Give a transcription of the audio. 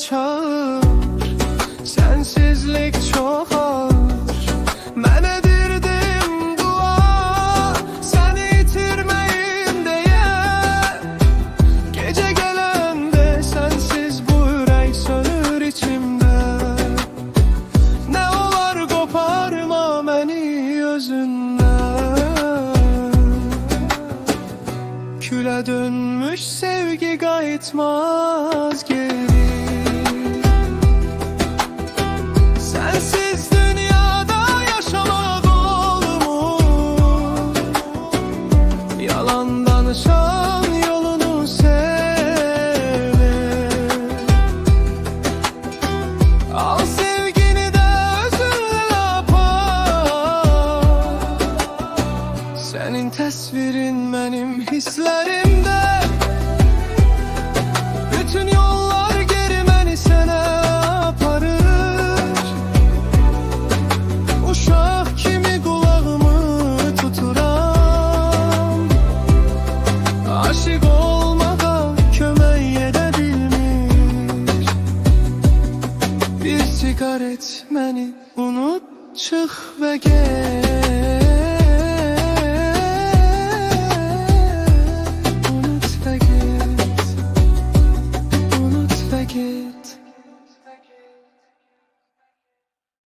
çağır. Sensizlik çok ağır. Mən edirdim dua, səni itirməyim deyə. Gecə gələndə sənsiz bu ürək sönür içimdə. Nə olar qoparma məni özündən. Külə dönmüş sevgi qayıtmaz geri. Sensiz dünyada yaşamak olmur. Yalan danışan yolunu sever. Al sevgini de özünle apar. Senin təsvirin benim hislerimde. Bütün yollar geri məni sənə aparır. Uşaq kimi qulağımı tuturam. Aşık olmağa kömək edə bilmir. Bir sigaret məni unut, çıx və gel.